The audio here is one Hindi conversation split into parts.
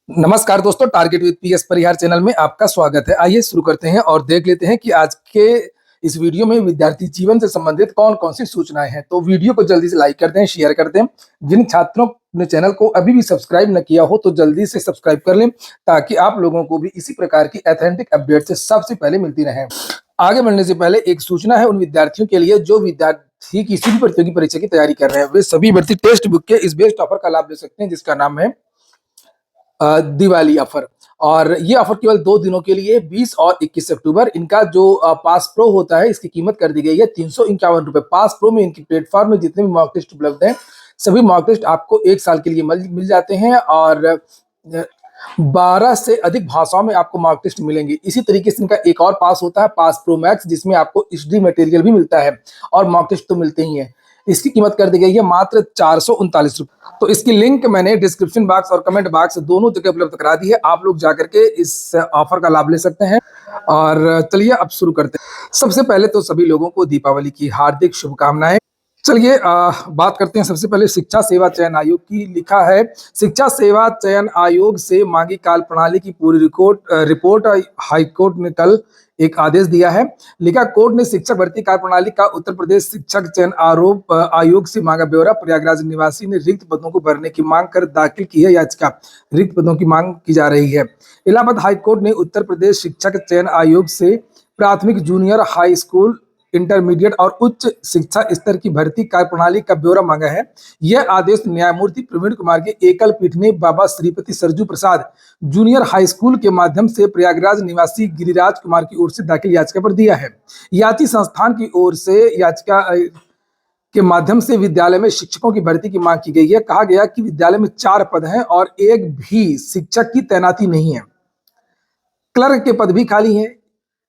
नमस्कार दोस्तों, target with PS Parihar channel में आपका स्वागत है। आइए शुरू करते हैं और देख लेते हैं कि आज के इस वीडियो में विद्यार्थी जीवन से संबंधित कौन-कौन सी सूचनाएं हैं। तो वीडियो को जल्दी से लाइक कर दें, शेयर कर दें। जिन छात्रों ने चैनल को अभी भी सब्सक्राइब न किया हो तो जल्दी से सब्सक्राइब कर लें ताकि आप लोगों को भी इसी प्रकार की ऑथेंटिक अपडेट से सबसे पहले मिलती रहे। आगे बढ़ने से पहले एक सूचना है उन विद्यार्थियों के लिए जो विद्यार्थी किसी भी प्रतियोगी परीक्षा की तैयारी कर रहे हैं। वे सभी भर्ती टेक्स्ट बुक के इस बेस्ट ऑफर का लाभ ले सकते हैं जिसका नाम है दिवाली ऑफर। और ये ऑफर केवल 2 दिनों के लिए 20 और 21 अक्टूबर। इनका जो पास प्रो होता है इसकी कीमत कर दी गई है 351 रुपए। पास प्रो में इनकी प्लेटफॉर्म में जितने भी मॉक टेस्ट उपलब्ध हैं सभी मॉक टेस्ट आपको 1 साल के लिए मिल जाते हैं और 12 से अधिक भाषाओं में आपको मॉक टेस्ट मिलेंगे। इसी तरीके से इनका एक और पास होता है पास प्रो मैक्स, जिसमें आपको एचडी मटेरियल भी मिलता है और मॉक टेस्ट तो मिलते ही हैं। इसकी कीमत कर दी गई है मात्र 439 रुपए। तो इसकी लिंक मैंने डिस्क्रिप्शन बॉक्स और कमेंट बॉक्स दोनों जगह उपलब्ध करा दी है। आप लोग जाकर के इस ऑफर का लाभ ले सकते हैं। और चलिए अब शुरू करते हैं। सबसे पहले तो सभी लोगों को दीपावली की हार्दिक शुभकामनाएं। चलिए बात करते हैं सबसे पहले शिक्षा सेवा चयन आयोग की। लिखा है शिक्षा सेवा चयन आयोग से मांगी काल प्रणाली की पूरी रिपोर्ट हाईकोर्ट ने कल एक आदेश दिया है। लिखा कोर्ट ने शिक्षक भर्ती कार्य प्रणाली का उत्तर प्रदेश शिक्षक चयन आयोग से मांगा ब्यौरा। प्रयागराज निवासी ने रिक्त पदों को भरने की मांग कर दाखिल की है याचिका। रिक्त पदों की मांग की जा रही है। इलाहाबाद हाईकोर्ट ने उत्तर प्रदेश शिक्षक चयन आयोग से प्राथमिक, जूनियर, हाई स्कूल, इंटरमीडिएट और उच्च शिक्षा स्तर की भर्ती कार्य प्रणाली का ब्यौरा मांगा है। यह आदेश न्यायमूर्ति प्रवीण कुमार के एकल पीठ ने बाबा श्रीपति सरजू प्रसाद जूनियर हाई स्कूल के माध्यम से प्रयागराज निवासी गिरिराज कुमार की ओर से दाखिल याचिका पर दिया है। याची संस्थान की ओर से याचिका के माध्यम से विद्यालय में शिक्षकों की भर्ती की मांग की गई है। कहा गया कि विद्यालय में 4 पद हैं और एक भी शिक्षक की तैनाती नहीं है। क्लर्क के पद भी खाली हैं।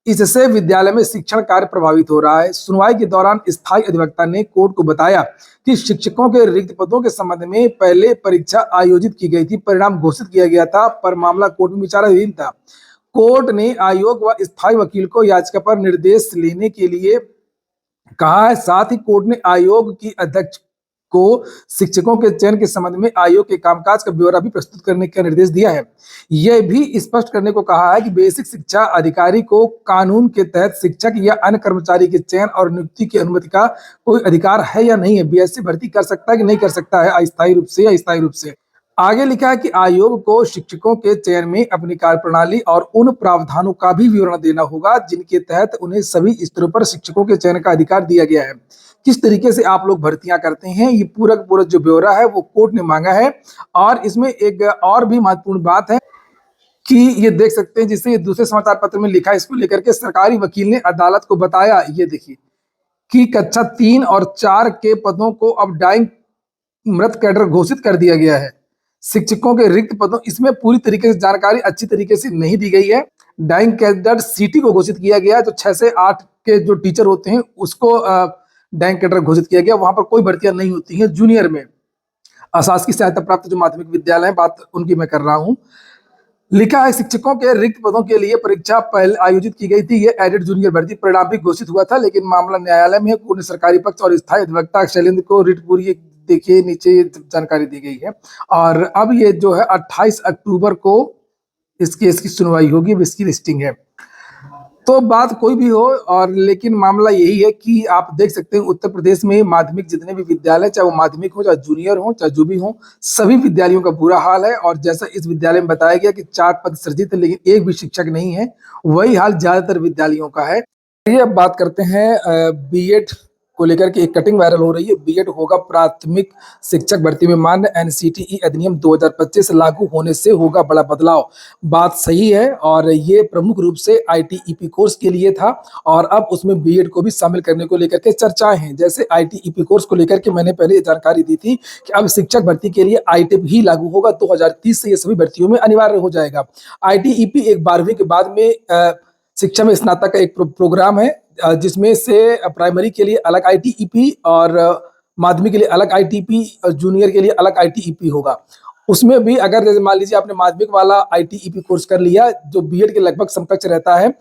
इससे विद्यालय में शिक्षण कार्य प्रभावित हो रहा है। सुनवाई के दौरान स्थायी अधिवक्ता ने कोर्ट को बताया कि शिक्षकों के रिक्त पदों के संबंध में पहले परीक्षा आयोजित की गई थी, परिणाम घोषित किया गया था, पर मामला कोर्ट में विचाराधीन था। कोर्ट ने आयोग व स्थायी वकील को याचिका पर निर्देश लेने के लिए कहा है। साथ ही कोर्ट ने आयोग की अध्यक्ष को शिक्षकों के चयन के संबंध में आयोग के कामकाज का ब्यौरा भी प्रस्तुत करने का निर्देश दिया है। यह भी स्पष्ट करने को कहा है कि बेसिक शिक्षा अधिकारी को कानून के तहत शिक्षक या अन्य कर्मचारी के चयन और नियुक्ति की अनुमति का कोई अधिकार है या नहीं है। बीएससी भर्ती कर सकता है कि नहीं कर सकता है, अस्थायी रूप से या स्थायी रूप से। आगे लिखा है कि आयोग को शिक्षकों के चयन में अपनी कार्यप्रणाली और उन प्रावधानों का भी विवरण देना होगा जिनके तहत उन्हें सभी स्तरों पर शिक्षकों के चयन का अधिकार दिया गया है। किस तरीके से आप लोग भर्तियां करते हैं ये पूरा जो ब्यौरा है वो कोर्ट ने मांगा है। और इसमें एक और भी महत्वपूर्ण बात है कि ये देख सकते हैं, जिससे ये दूसरे समाचार पत्र में लिखा है, इसको लेकर के सरकारी वकील ने अदालत को बताया, ये देखिए, कि कक्षा 3 और 4 के पदों को अब डाइंग मृत कैडर घोषित कर दिया गया है। शिक्षकों के रिक्त पदों, इसमें पूरी तरीके से जानकारी अच्छी तरीके से नहीं दी गई है। डाइंग कैडर सीटी को घोषित किया गया, जो 6 से 8 के जो टीचर होते हैं उसको डाइंग कैडर घोषित किया गया। वहां पर कोई भर्तियां नहीं होती हैं। जूनियर में अशासकीय सहायता प्राप्त जो माध्यमिक विद्यालय है, बात उनकी मैं कर रहा हूं। लिखा है शिक्षकों के रिक्त पदों के लिए परीक्षा पहले आयोजित की गई थी। ये एडेड जूनियर भर्ती परिणाम भी घोषित हुआ था, लेकिन मामला न्यायालय में है। कोर्ट ने सरकारी पक्ष और स्थायी अधिवक्ता शैलेंद्र को रिट पूरी, देखिए नीचे जानकारी दी गई है। और अब ये जो है 28 अक्टूबर को इस केस की सुनवाई होगी, इसकी लिस्टिंग है। तो बात कोई भी हो, और लेकिन मामला यही है कि आप देख सकते हैं उत्तर प्रदेश में माध्यमिक जितने भी विद्यालय, चाहे वो माध्यमिक हो, चाहे जूनियर हो, चाहे जो भी हो, सभी विद्यालयों का बुरा हाल है। और जैसा इस विद्यालय में बताया गया कि 4 पद सृजित है लेकिन एक भी शिक्षक नहीं है, वही हाल ज्यादातर विद्यालयों का है। ये अब बात करते हैं बीएड को लेकर के। एक कटिंग वायरल हो रही है। बीएड होगा प्राथमिक शिक्षक भर्ती में मान्य। एनसीटीई अधिनियम 2025 लागू होने से होगा बड़ा बदलाव। बात सही है, और ये प्रमुख रूप से आईटीईपी कोर्स के लिए था और अब उसमें बीएड को भी शामिल करने को लेकर के चर्चाएं हैं। जैसे आईटीईपी कोर्स को लेकर के मैंने पहले जानकारी दी थी कि अब शिक्षक भर्ती के लिए आईटीईपी ही लागू होगा। 2030 से ये सभी भर्तियों में अनिवार्य हो जाएगा। आईटीईपी एक 12वीं के बाद में शिक्षा में स्नातक का एक प्रोग्राम है, जिसमें से प्राइमरी के लिए अलग आईटीईपी और माध्यमिक के लिए अलग आईटीईपी और जूनियर के लिए अलग आईटीईपी होगा। उसमें भी अगर जैसे मान लीजिए आपने माध्यमिक वाला आईटीईपी कोर्स कर लिया जो बीएड के लगभग समकक्ष रहता है,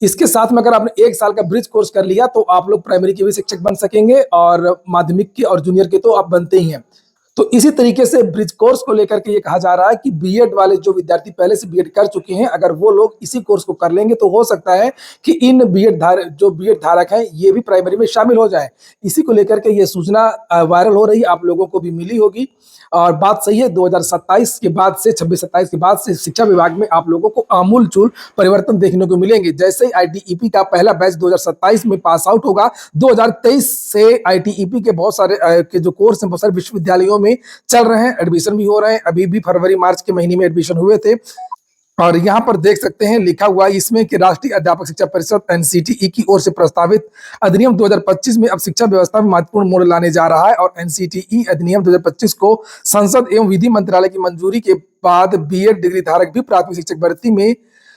इसके साथ में अगर आपने 1 साल का ब्रिज कोर्स कर लिया तो आप लोग प्राइमरी के भी शिक्षक बन सकेंगे और माध्यमिक के और जूनियर के तो आप बनते ही हैं। तो इसी तरीके से ब्रिज कोर्स को लेकर के ये कहा जा रहा है कि बीएड वाले जो विद्यार्थी पहले से बीएड कर चुके हैं, अगर वो लोग इसी कोर्स को कर लेंगे तो हो सकता है कि इन बीएड धारक हैं ये भी प्राइमरी में शामिल हो जाए। इसी को लेकर के ये सूचना वायरल हो रही है, आप लोगों को भी मिली होगी। और बात सही है, 2027 के बाद से 26-27 के बाद से शिक्षा विभाग में आप लोगों को आमूल-चूल परिवर्तन देखने को मिलेंगे। जैसे ही आईटीईपी का पहला बैच 2027 में पास आउट होगा, 2023 से आईटीईपी के बहुत सारे के जो कोर्स हैं बहुत सारे विश्वविद्यालयों में चल रहे हैं, एडमिशन भी हो रहे हैं। अभी भी फरवरी मार्च के महीने में एडमिशन हुए थे। और यहाँ पर देख सकते हैं लिखा हुआ इसमें कि राष्ट्रीय अध्यापक शिक्षा परिषद एनसीटीई की ओर से प्रस्तावित अधिनियम 2025 में अब शिक्षा व्यवस्था में महत्वपूर्ण मोड़ लाने जा रहा है और एनसीटीई अधिनियम 2025 को संसद एवं विधि मंत्रालय की मंजूरी के बाद बीएड डिग्री धारक भी प्राथमिक शिक्षक भर्ती में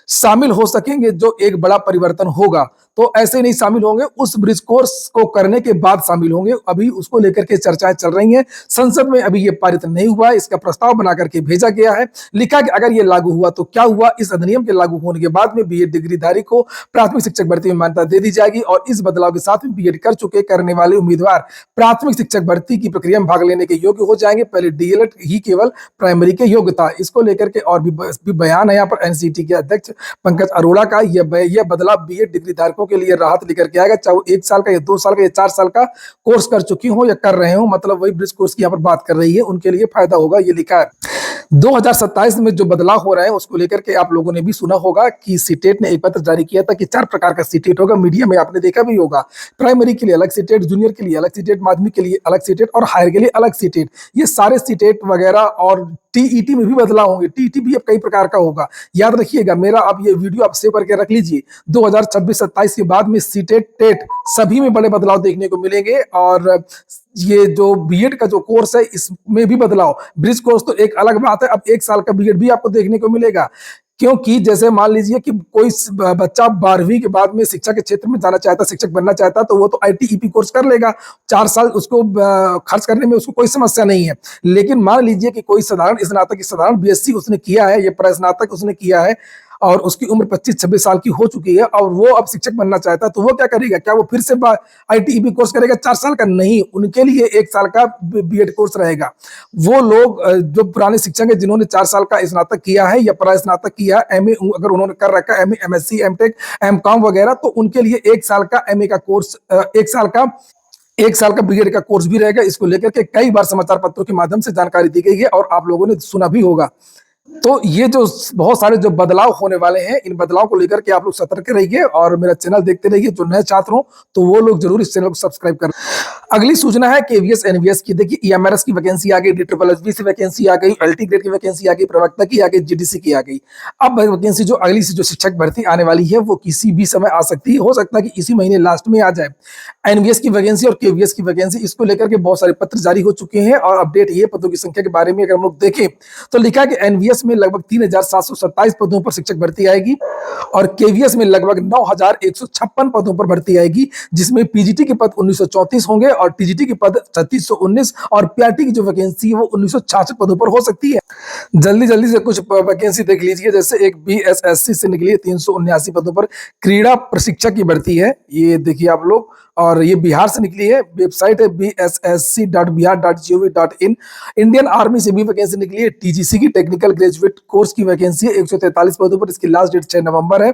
शामिल हो सकेंगे, जो एक बड़ा परिवर्तन होगा। तो ऐसे नहीं शामिल होंगे, उस ब्रिज कोर्स को करने के बाद शामिल होंगे। अभी उसको लेकर के चर्चाएं चल रही हैं, संसद में अभी ये पारित नहीं हुआ, इसका प्रस्ताव बना करके भेजा गया है। लिखा कि अगर ये लागू हुआ तो क्या हुआ, इस अधिनियम के लागू होने के बाद में बीएड डिग्रीधारी को प्राथमिक शिक्षक भर्ती में मान्यता दे दी जाएगी और इस बदलाव के साथ में बीएड कर चुके करने वाले उम्मीदवार प्राथमिक शिक्षक भर्ती की प्रक्रिया में भाग लेने के योग्य हो जाएंगे। पहले डीएलएड ही केवल प्राइमरी के योग्य था। इसको लेकर के और भी बयान है यहाँ पर एनसीटी के अध्यक्ष पंकज अरोड़ा का। यह बदलाव बीएड डिग्री धारकों के लिए राहत लेकर के आएगा, चाहे वो 1 साल का या 2 साल का या 4 साल का कोर्स कर चुकी हो या कर रहे हो। मतलब वही ब्रिज कोर्स की यहाँ पर बात कर रही है, उनके लिए फायदा होगा, ये लिखा है। 2027 में जो बदलाव हो रहा है उसको लेकर के आप लोगों ने भी सुना होगा कि सीटेट ने एक पत्र जारी किया था कि 4 प्रकार का सीटेट होगा। मीडिया में आपने देखा भी होगा, प्राइमरी के लिए अलग सीटेट, जूनियर के लिए अलग सीटेट, माध्यमिक के लिए अलग सीटेट और हायर के लिए अलग सीटेट। ये सारे सीटेट वगैरह और टीईटी में भी बदलाव होंगे। टीईटी भी अब कई प्रकार का होगा, याद रखिएगा। मेरा अब ये वीडियो आप सेव करके रख लीजिए। 2026-27 के बाद में सीटेट टेट सभी में बड़े बदलाव देखने को मिलेंगे और ये जो बीएड का जो कोर्स है इसमें भी बदलाव। ब्रिज कोर्स तो एक अलग बात है, अब 1 साल का बीएड भी आपको देखने को मिलेगा। क्योंकि जैसे मान लीजिए कि कोई बच्चा 12वीं के बाद में शिक्षा के क्षेत्र में जाना चाहता, शिक्षक बनना चाहता, तो वो तो आईटीईपी कोर्स कर लेगा। 4 साल उसको खर्च करने में उसको कोई समस्या नहीं है। लेकिन मान लीजिए कि कोई साधारण बीएससी उसने किया है, ये प्रस्नातक उसने किया है और उसकी उम्र 25-26 साल की हो चुकी है और वो अब शिक्षक बनना चाहता है, तो वो क्या करेगा? क्या वो फिर से आईटीईपी कोर्स करेगा 4 साल का? नहीं, उनके लिए 1 साल का बीएड कोर्स रहेगा। वो लोग जो पुराने शिक्षक हैं जिन्होंने 4 साल का स्नातक किया है या परास्नातक किया, एमए अगर उन्होंने कर रखा है, एमए, एमएससी, एमटेक, एमकॉम वगैरह, तो उनके लिए 1 साल का एमए का कोर्स, 1 साल का बीएड का कोर्स भी रहेगा। इसको लेकर के कई बार समाचार पत्रों के माध्यम से जानकारी दी गई है और आप लोगों ने सुना भी होगा। तो ये जो बहुत सारे जो बदलाव होने वाले हैं, इन बदलाव को लेकर के आप लोग सतर्क रहिए और मेरा चैनल देखते रहिए। जो नए छात्र हो तो वो लोग जरूर इस चैनल को सब्सक्राइब कर। अगली सूचना है केवीएस एनवीएस की। देखिए ईएमआरएस की वैकेंसी आ गई, डीट्रिपल से वैकेंसी आ गई, अल्टी ग्रेड की वैकेंसी आ गई, प्रवक्ता की आ गई, जीडीसी की आ गई। अब वैकेंसी जो अगली से जो शिक्षक भर्ती आने वाली है वो किसी भी समय आ सकती है, हो सकता है कि इसी महीने लास्ट में आ जाए। एनवीएस की वैकेंसी और केवीएस की वैकेंसी, इसको लेकर के बहुत सारे पत्र जारी हो चुके हैं और अपडेट ये पदों की संख्या के बारे में अगर हम लोग देखें तो लिखा कि एनवीएस में लगभग 3727 पदों पर शिक्षक भर्ती आएगी और केवीएस में लगभग 9156 पदों पर भर्ती आएगी, जिसमें पीजीटी के पद 1934 होंगे और टीजीटी के पद 3619 और पीआरटी की जो वैकेंसी है वो 1966 पदों पर हो सकती है। जल्दी से कुछ वैकेंसी देख लीजिए। जैसे एक बीएसएससी से निकली है 379 पदों पर क्रीड़ा प्रशिक्षक की भर्ती है, ये देखिए आप लोग, और ये बिहार से निकली है। वेबसाइट है bssc.bihar.gov.in। इंडियन आर्मी से भी वैकेंसी निकली है। टीजीसी की टेक्निकल ग्रेजुएट कोर्स की वैकेंसी है 143 पदों पर, इसकी लास्ट डेट 6 नवंबर है।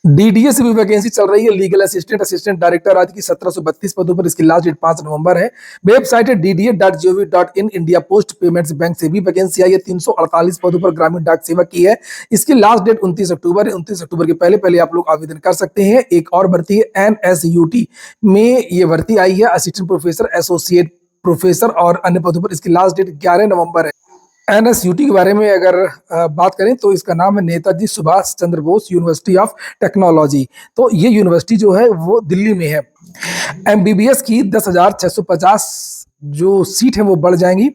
डीडीए से भी वैकेंसी चल रही है, लीगल असिस्टेंट, असिस्टेंट डायरेक्टर आदि की 1732 पदों पर, इसकी लास्ट डेट 5 नवंबर है। वेबसाइट है dda.gov.in। India post payments bank से भी वैकेंसी आई है 348 पदों पर, ग्रामीण डाक सेवक की है, इसकी लास्ट डेट 29 अक्टूबर है। 29 अक्टूबर के पहले आप लोग आवेदन कर सकते हैं। एक और भर्ती है एनएसयूटी में, ये भर्ती आई है असिस्टेंट प्रोफेसर, एसोसिएट प्रोफेसर और अन्य पदों पर, इसकी लास्ट डेट 11 नवंबर है। एनएसयूटी के बारे में अगर बात करें तो इसका नाम है Netaji Subhash Chandra Bose university of technology. तो ये यूनिवर्सिटी जो है वो दिल्ली में है। एमबीबीएस की 10,650 जो सीट है वो बढ़ जाएंगी,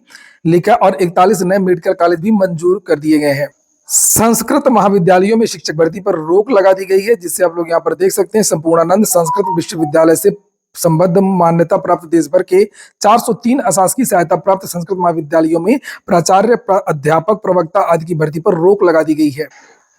लिखा, और 41 नए मेडिकल कॉलेज भी मंजूर कर दिए गए हैं। संस्कृत महाविद्यालयों में शिक्षक भर्ती पर रोक लगा दी गई है, जिससे आप लोग यहाँ पर देख सकते हैं संपूर्णानंद संस्कृत विश्वविद्यालय से संबद्ध मान्यता प्राप्त देश भर के 403 अशासकीय सहायता प्राप्त संस्कृत महाविद्यालयों में प्राचार्य, अध्यापक, प्रवक्ता आदि की भर्ती पर रोक लगा दी गई है।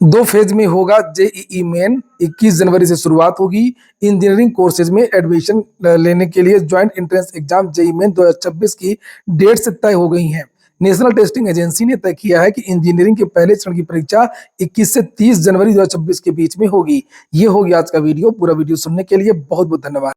दो फेज में होगा जेईई मेन। 21 जनवरी से शुरुआत होगी। इंजीनियरिंग कोर्सेज में एडमिशन लेने के लिए joint entrance exam JEE main 2026 की डेट से तय हो गई है। नेशनल टेस्टिंग एजेंसी ने तय किया है कि इंजीनियरिंग के पहले चरण की परीक्षा 21 से 30 जनवरी 2026 के बीच में होगी। ये हो गया आज का वीडियो। पूरा वीडियो सुनने के लिए बहुत बहुत धन्यवाद।